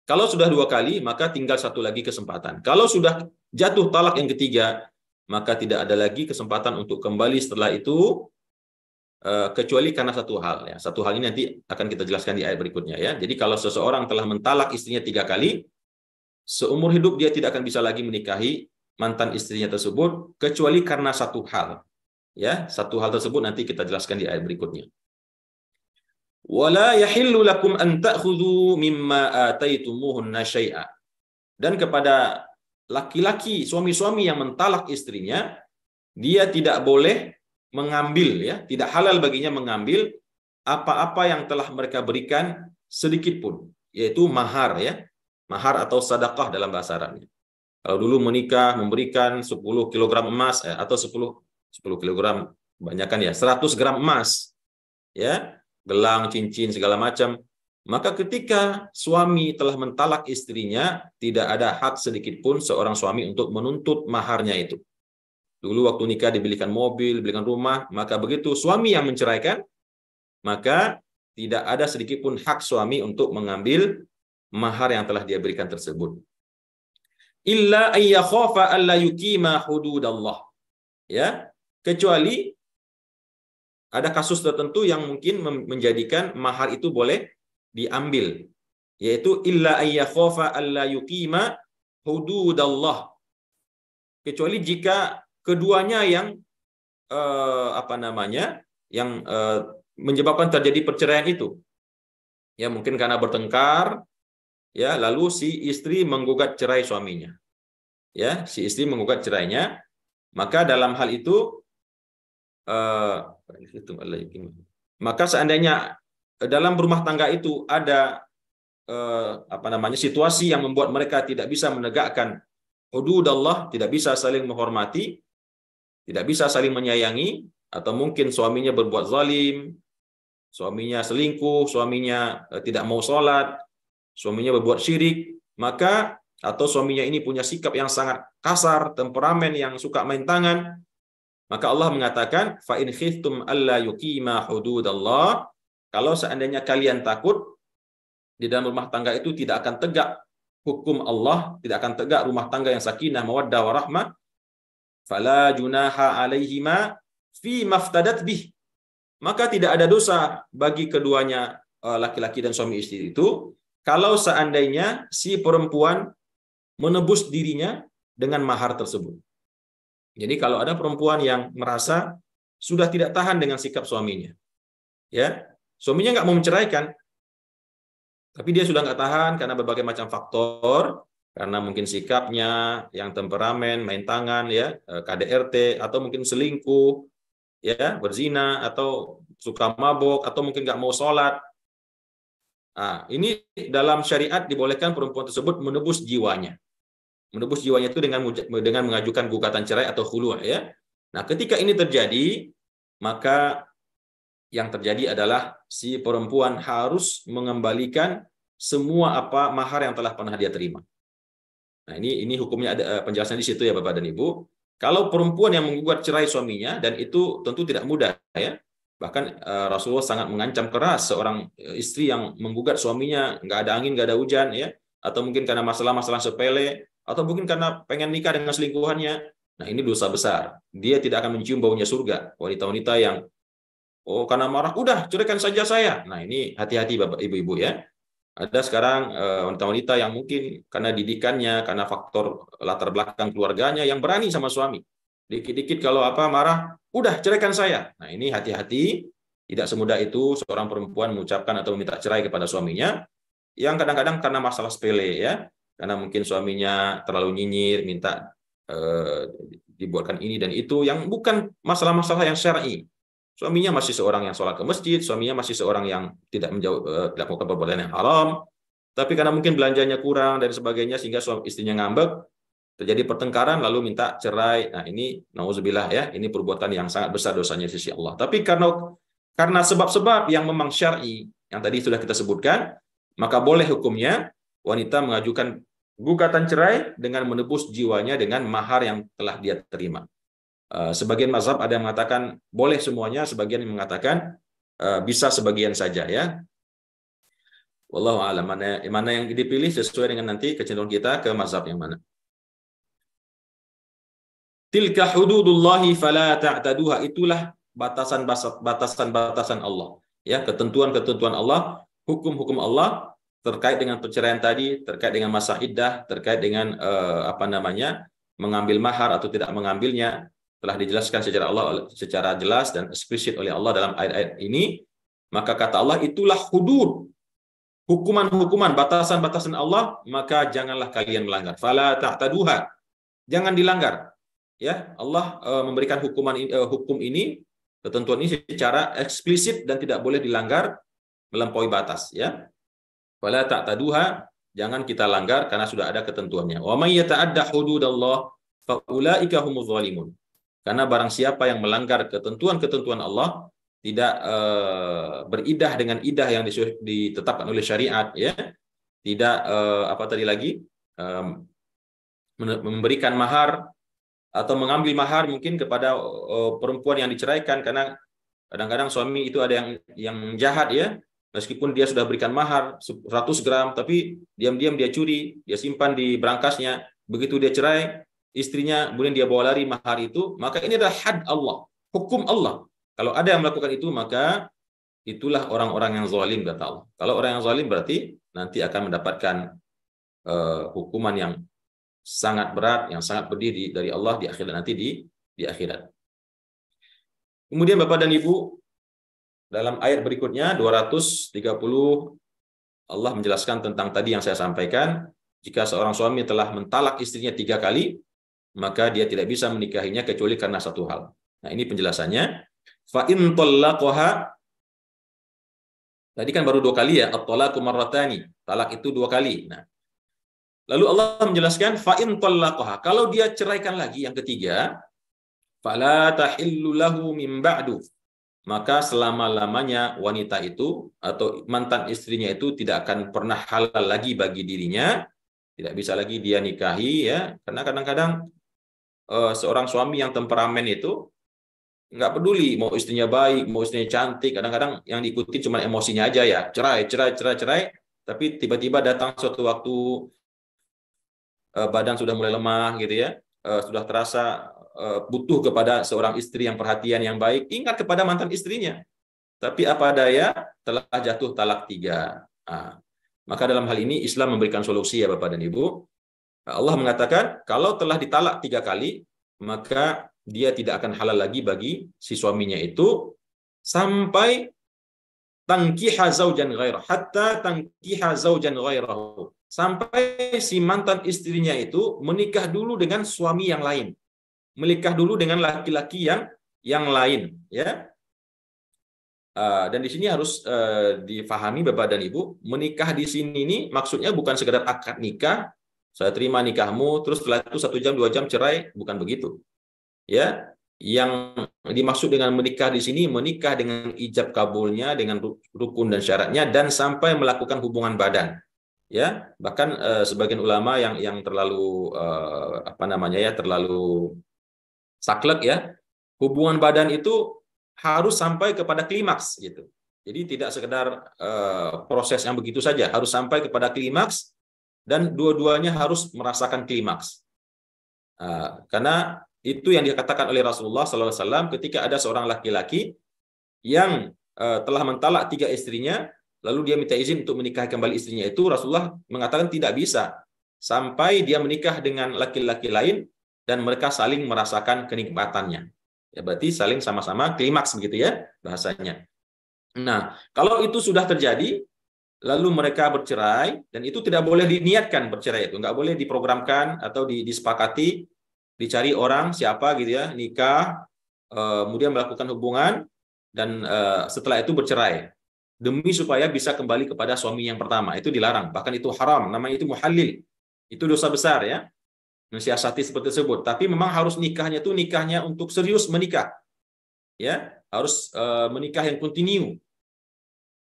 Kalau sudah 2 kali, maka tinggal 1 lagi kesempatan. Kalau sudah jatuh talak yang ketiga, maka tidak ada lagi kesempatan untuk kembali setelah itu, kecuali karena satu hal, ya. Satu hal ini nanti akan kita jelaskan di ayat berikutnya, ya. Jadi kalau seseorang telah mentalak istrinya 3 kali, seumur hidup dia tidak akan bisa lagi menikahi mantan istrinya tersebut, kecuali karena satu hal, ya. Satu hal tersebut nanti kita jelaskan di ayat berikutnya. Wala yahillu lakum an ta'khudhu mimma ataitumuhunna syai'a. Dan kepada laki-laki, suami-suami yang mentalak istrinya, dia tidak boleh mengambil, ya, tidak halal baginya mengambil apa-apa yang telah mereka berikan sedikit pun, yaitu mahar, ya. Mahar atau sedekah dalam bahasa Arabnya. Kalau dulu menikah memberikan 10 kg emas, atau 10 kg, banyakkan, ya, 100 gram emas, ya, gelang, cincin, segala macam. Maka ketika suami telah mentalak istrinya, tidak ada hak sedikit pun seorang suami untuk menuntut maharnya itu. Dulu waktu nikah dibelikan mobil, dibelikan rumah, maka begitu suami yang menceraikan, maka tidak ada sedikit pun hak suami untuk mengambil mahar yang telah dia berikan tersebut. Illa ayyakhafa alla yuqima hududallah. Ya, kecuali ada kasus tertentu yang mungkin menjadikan mahar itu boleh diambil, yaitu illa ayyakhafa alla yuqima hududallah. Kecuali jika keduanya yang menyebabkan terjadi perceraian itu. Ya, mungkin karena bertengkar, ya, lalu si istri menggugat cerai suaminya. Ya, si istri menggugat cerainya, maka dalam hal itu maka seandainya dalam rumah tangga itu ada situasi yang membuat mereka tidak bisa menegakkan hududallah, tidak bisa saling menghormati, tidak bisa saling menyayangi, atau mungkin suaminya berbuat zalim, suaminya selingkuh, suaminya tidak mau sholat, suaminya berbuat syirik, maka atau suaminya ini punya sikap yang sangat kasar, temperamen yang suka main tangan, maka Allah mengatakan fa in khiftum alla yuqima hududallah, kalau seandainya kalian takut di dalam rumah tangga itu tidak akan tegak hukum Allah, tidak akan tegak rumah tangga yang sakinah mawaddah warahmah, fala junaha alaihima fi maftadat bih, maka tidak ada dosa bagi keduanya, laki-laki dan suami istri itu, kalau seandainya si perempuan menebus dirinya dengan mahar tersebut. Jadi kalau ada perempuan yang merasa sudah tidak tahan dengan sikap suaminya, ya, Suaminya nggak mau menceraikan, tapi dia sudah nggak tahan karena berbagai macam faktor, karena mungkin sikapnya yang temperamen, main tangan, ya, KDRT, atau mungkin selingkuh, ya, berzina, atau suka mabok, atau mungkin nggak mau sholat. Nah, ini dalam syariat dibolehkan perempuan tersebut menebus jiwanya. Menebus jiwanya itu dengan mengajukan gugatan cerai atau khulu', ya. Nah, ketika ini terjadi, maka yang terjadi adalah si perempuan harus mengembalikan semua apa mahar yang telah pernah dia terima. Nah, ini hukumnya ada penjelasan di situ ya Bapak dan Ibu. Kalau perempuan yang menggugat cerai suaminya, dan itu tentu tidak mudah ya. Bahkan Rasulullah sangat mengancam keras seorang istri yang menggugat suaminya, nggak ada angin, nggak ada hujan ya, atau mungkin karena masalah-masalah sepele, atau mungkin karena pengen nikah dengan selingkuhannya. Nah, ini dosa besar. Dia tidak akan mencium baunya surga. Wanita-wanita yang karena marah, udah ceraikan saja saya. Nah, ini hati-hati Bapak Ibu-ibu ya. Ada sekarang wanita-wanita yang mungkin karena didikannya, karena faktor latar belakang keluarganya yang berani sama suami. Dikit-dikit kalau apa marah, udah ceraikan saya. Nah, ini hati-hati, tidak semudah itu seorang perempuan mengucapkan atau meminta cerai kepada suaminya, yang kadang-kadang karena masalah sepele ya. Karena mungkin suaminya terlalu nyinyir, minta dibuatkan ini dan itu, yang bukan masalah-masalah yang syar'i. Suaminya masih seorang yang sholat ke masjid, suaminya masih seorang yang tidak tidak melakukan perbuatan yang haram, tapi karena mungkin belanjanya kurang dan sebagainya sehingga suami istrinya ngambek, terjadi pertengkaran lalu minta cerai. Nah, ini nauzubillah ya, ini perbuatan yang sangat besar dosanya di sisi Allah. Tapi karena sebab-sebab yang memang syar'i yang tadi sudah kita sebutkan, maka boleh hukumnya wanita mengajukan gugatan cerai dengan menebus jiwanya dengan mahar yang telah dia terima. Sebagian mazhab ada yang mengatakan boleh semuanya, sebagian yang mengatakan bisa sebagian saja ya. Wallahu a'lam, mana yang dipilih sesuai dengan nanti kecenderungan kita ke mazhab yang mana. Tilka hududullahi fala ta'taduha, itulah batasan-batasan Allah ya, ketentuan-ketentuan Allah, hukum-hukum Allah terkait dengan perceraian tadi, terkait dengan masa iddah, terkait dengan mengambil mahar atau tidak mengambilnya, telah dijelaskan secara jelas dan eksplisit oleh Allah dalam ayat-ayat ini. Maka kata Allah, itulah hudud, hukuman-hukuman, batasan-batasan Allah, maka janganlah kalian melanggar. Fala ta'taduha, jangan dilanggar. Ya, Allah memberikan hukum ini, ketentuan ini secara eksplisit dan tidak boleh dilanggar melampaui batas ya. Fala ta'taduha, jangan kita langgar karena sudah ada ketentuannya. Wa may yata'adda hududallah fa ulaika humuz zalimun. Karena barang siapa yang melanggar ketentuan-ketentuan Allah, tidak beridah dengan idah yang ditetapkan oleh syariat, ya, tidak memberikan mahar atau mengambil mahar mungkin kepada perempuan yang diceraikan, karena kadang-kadang suami itu ada yang jahat ya, meskipun dia sudah berikan mahar 100 gram, tapi diam-diam dia curi, dia simpan di berangkasnya, begitu dia cerai istrinya, kemudian dia bawa lari mahar itu, maka ini adalah had Allah, hukum Allah. Kalau ada yang melakukan itu, maka itulah orang-orang yang zalim, kata Allah. Kalau orang yang zalim berarti nanti akan mendapatkan hukuman yang sangat berat, yang sangat pedih dari Allah di akhirat nanti, di akhirat. Kemudian Bapak dan Ibu, dalam ayat berikutnya 230, Allah menjelaskan tentang tadi yang saya sampaikan, jika seorang suami telah mentalak istrinya 3 kali, maka dia tidak bisa menikahinya kecuali karena satu hal. Nah, ini penjelasannya. Fa in talaqaha, tadi kan baru 2 kali ya, at-talaqu marratani, talak itu 2 kali. Nah, lalu Allah menjelaskan fa in talaqaha, kalau dia ceraikan lagi yang ketiga, fala tahillu lahu min ba'du, maka selama-lamanya wanita itu atau mantan istrinya itu tidak akan pernah halal lagi bagi dirinya, tidak bisa lagi dia nikahi ya, karena kadang-kadang seorang suami yang temperamen itu nggak peduli mau istrinya baik, mau istrinya cantik, kadang-kadang yang diikuti cuma emosinya aja ya, cerai, tapi tiba-tiba datang suatu waktu badan sudah mulai lemah gitu ya, sudah terasa butuh kepada seorang istri yang perhatian, yang baik, ingat kepada mantan istrinya, tapi apa daya telah jatuh talak 3. Nah, maka dalam hal ini Islam memberikan solusi ya Bapak dan Ibu. Allah mengatakan kalau telah ditalak 3 kali, maka dia tidak akan halal lagi bagi si suaminya itu sampai tankiha zaujan ghairah, hatta tankiha zaujan ghairahu. Sampai si mantan istrinya itu menikah dulu dengan suami yang lain. Menikah dulu dengan laki-laki yang lain, ya. Dan di sini harus difahami Bapak dan Ibu, menikah di sini ini maksudnya bukan sekedar akad nikah, saya terima nikahmu, terus setelah itu 1 jam 2 jam cerai, bukan begitu. Ya, yang dimaksud dengan menikah di sini menikah dengan ijab kabulnya, dengan rukun dan syaratnya, dan sampai melakukan hubungan badan. Ya, bahkan sebagian ulama yang terlalu terlalu saklek ya, hubungan badan itu harus sampai kepada klimaks gitu. Jadi tidak sekedar proses yang begitu saja, harus sampai kepada klimaks dan dua-duanya harus merasakan klimaks. Karena itu yang dikatakan oleh Rasulullah SAW ketika ada seorang laki-laki yang telah mentalak 3 istrinya, lalu dia minta izin untuk menikahi kembali istrinya itu, Rasulullah mengatakan tidak bisa sampai dia menikah dengan laki-laki lain dan mereka saling merasakan kenikmatannya. Ya, berarti saling sama-sama klimaks begitu ya bahasanya. Nah, kalau itu sudah terjadi, lalu mereka bercerai, dan itu tidak boleh diniatkan bercerai itu, nggak boleh diprogramkan atau disepakati, dicari orang siapa gitu ya, nikah, kemudian melakukan hubungan, dan setelah itu bercerai. Demi supaya bisa kembali kepada suami yang pertama, itu dilarang, bahkan itu haram, namanya itu muhallil. Itu dosa besar ya. Mensiasati seperti tersebut, tapi memang harus nikahnya itu nikahnya untuk serius menikah, ya harus menikah yang kontinu.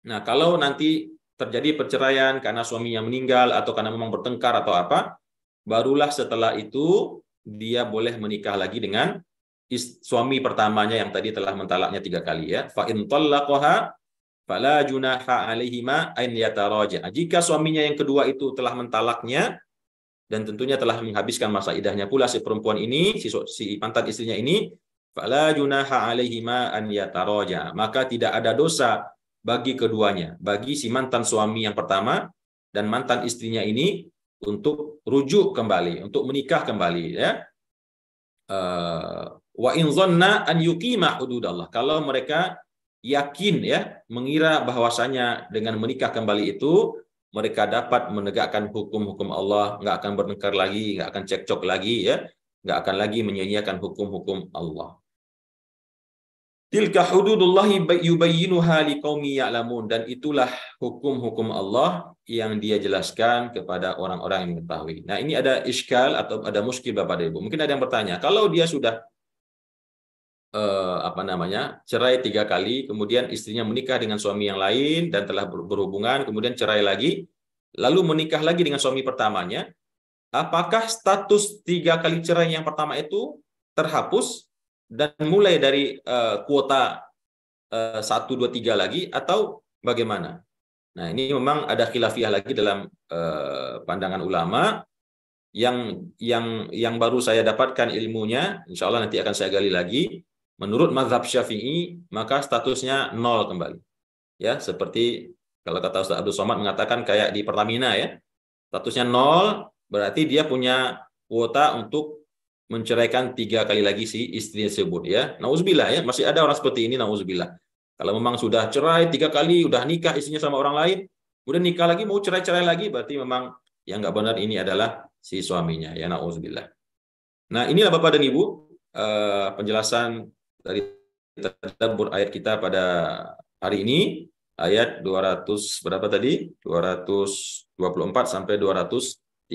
Nah, kalau nanti terjadi perceraian karena suaminya meninggal atau karena memang bertengkar atau apa, barulah setelah itu dia boleh menikah lagi dengan suami pertamanya yang tadi telah mentalaknya 3 kali ya. Fa in talaqaha fala junaha alaihima an yataraja. Jika suaminya yang kedua itu telah mentalaknya dan tentunya telah menghabiskan masa iddahnya pula si perempuan ini, si mantan istrinya ini, fala junaha alaihima an yataraja, maka tidak ada dosa bagi keduanya, bagi si mantan suami yang pertama dan mantan istrinya ini untuk rujuk kembali, untuk menikah kembali ya. Wa in dhanna an yuqima hududallah, kalau mereka yakin ya, mengira bahwasanya dengan menikah kembali itu mereka dapat menegakkan hukum-hukum Allah, nggak akan bertengkar lagi, nggak akan cekcok lagi ya, nggak akan lagi menyia-nyiakan hukum-hukum Allah. Tilka hududullahi yubayyinuha liqaumi ya'lamun, dan itulah hukum-hukum Allah yang dia jelaskan kepada orang-orang yang mengetahui. Nah, ini ada iskal atau ada muskil Bapak dan Ibu. Mungkin ada yang bertanya, kalau dia sudah cerai 3 kali, kemudian istrinya menikah dengan suami yang lain dan telah berhubungan, kemudian cerai lagi, lalu menikah lagi dengan suami pertamanya, apakah status 3 kali cerai yang pertama itu terhapus dan mulai dari kuota 1, 2, 3 lagi atau bagaimana? Nah, ini memang ada khilafiyah lagi dalam pandangan ulama yang baru saya dapatkan ilmunya, insya Allah nanti akan saya gali lagi. Menurut mazhab Syafi'i, maka statusnya 0 kembali. Ya, seperti kalau kata Ustaz Abdul Somad mengatakan kayak di Pertamina ya. Statusnya 0, berarti dia punya kuota untuk menceraikan 3 kali lagi si istri tersebut ya. Nauzubillah ya, masih ada orang seperti ini, nauzubillah. Kalau memang sudah cerai 3 kali, udah nikah istrinya sama orang lain, udah nikah lagi mau cerai-cerai lagi, berarti memang yang nggak benar ini adalah si suaminya ya, nauzubillah. Nah, inilah Bapak dan Ibu penjelasan dari tadabbur ayat kita pada hari ini, ayat 200 berapa tadi? 224 sampai 230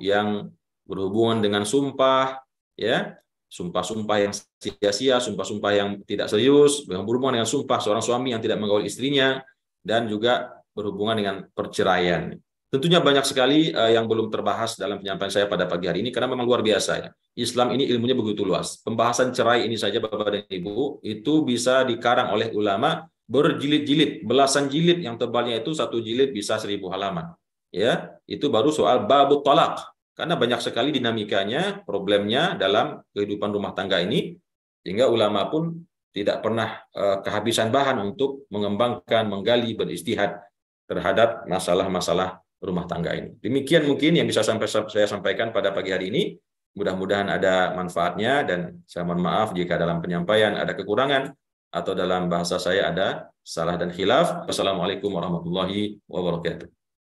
yang berhubungan dengan sumpah ya, sumpah-sumpah yang sia-sia, sumpah-sumpah yang tidak serius, berhubungan dengan sumpah seorang suami yang tidak menggauli istrinya, dan juga berhubungan dengan perceraian. Tentunya banyak sekali yang belum terbahas dalam penyampaian saya pada pagi hari ini karena memang luar biasa ya. Islam ini ilmunya begitu luas. Pembahasan cerai ini saja Bapak dan Ibu itu bisa dikarang oleh ulama berjilid-jilid, belasan jilid, yang tebalnya itu 1 jilid bisa 1000 halaman. Ya, itu baru soal babut talak. Karena banyak sekali dinamikanya, problemnya dalam kehidupan rumah tangga ini, sehingga ulama pun tidak pernah kehabisan bahan untuk mengembangkan, menggali, beristihad terhadap masalah-masalah rumah tangga ini. Demikian mungkin yang bisa saya sampaikan pada pagi hari ini. Mudah-mudahan ada manfaatnya, dan saya mohon maaf jika dalam penyampaian ada kekurangan. atau dalam bahasa saya ada salah dan khilaf. Wassalamualaikum warahmatullahi wabarakatuh.